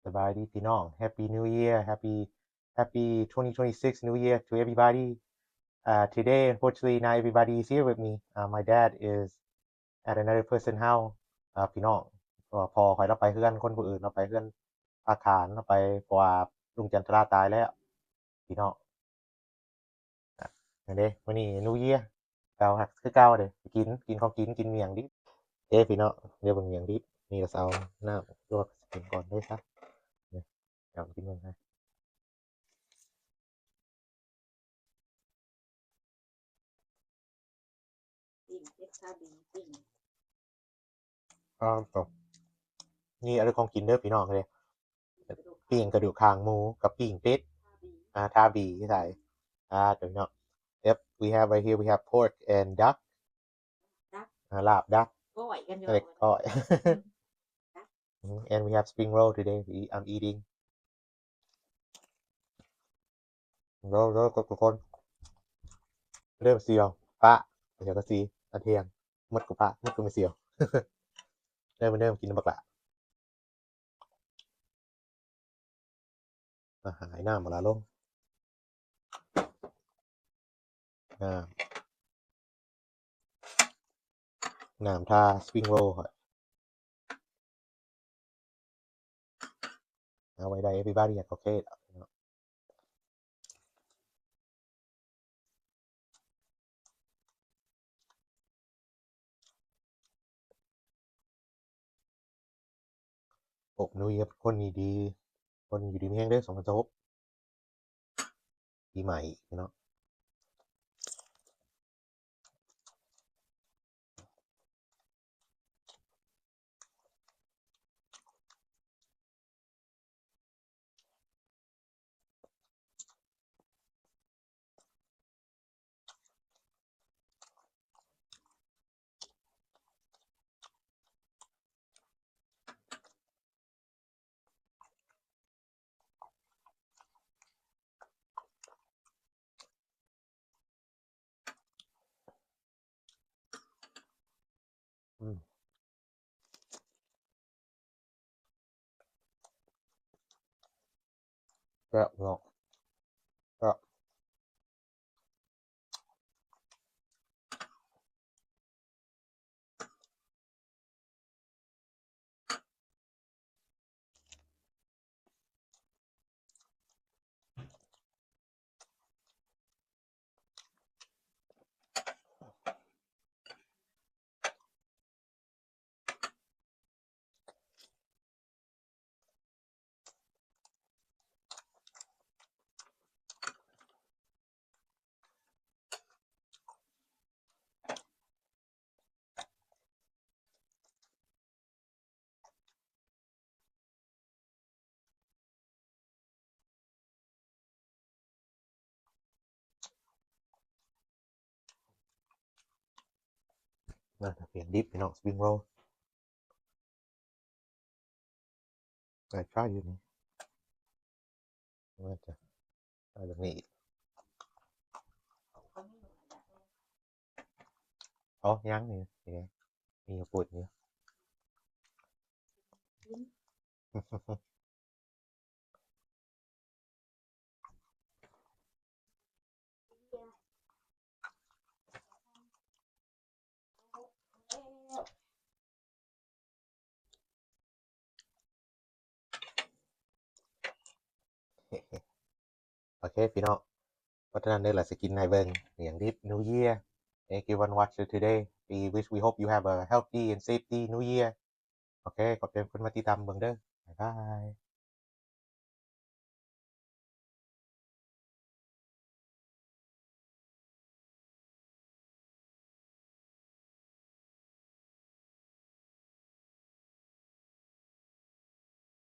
สบายดีพี่น้อง Happy New Year Happy 2026 New Year to everybody. Today unfortunately not everybody is here with me. My dad is at another person house. พี่น้องพอข่อยเราไปเฮือนคนผู้อื่นเราไปเฮือนอาคารเราไปเพราะว่าลุงจันทราตายแล้วพี่น้องนั่นเด้มื้อนี้ New Year เก่าฮักคือเก่าเด้กินของกินเมี่ยงดิพี่น้องเดี๋ยวเบิ่งเมี่ยงดินี่ก็เอาน้ำลวกกินก่อนเลยซะเดี๋ยวกินเบิ่งให้ปิ้งเฮ็ดคาบีปิ้งตบนี่อะไรของกินเด้อพี่น้องเด้ปิ้งกระดูกคางหมูกับปิ้งเป็ดทาบีใส่เดี๋ยวเนาะ Yep we have right here we have pork and duck ลาบ duck ก้อยกันอยู่ like ก้อย and we have spring roll today I'm eating roll กับทุกคนเริ่มเสียวปะเดี๋ยวก็สิอันเที่ยงหมดกับปะหมดก็ไม่เสียว เริ่มกินบักละหายน้ำบ่ล่ะลงน้ำทา spring roll ครับเอาไว้ได้ everybody at okay อบนุยครับคนดีๆคนอยู่ดีมีแฮงเด้อ2026ปีใหม่เนาะก็เนาะก็เปลี่ยนดิปพี่น้อง spring roll try อยู่นี่ว่าจะเอาแบบนี้ยังนี่มีกระปุกนี่โอเคพี่น้องเพราะฉะนั้นเด้อล่ะสิกินให้เบิ่งอย่างดิป New Year Thank you for watching today we hope you have a healthy and safety New Year โอเคขอบคุณมาติดตามเบิ่งเด้อบ๊ายบาย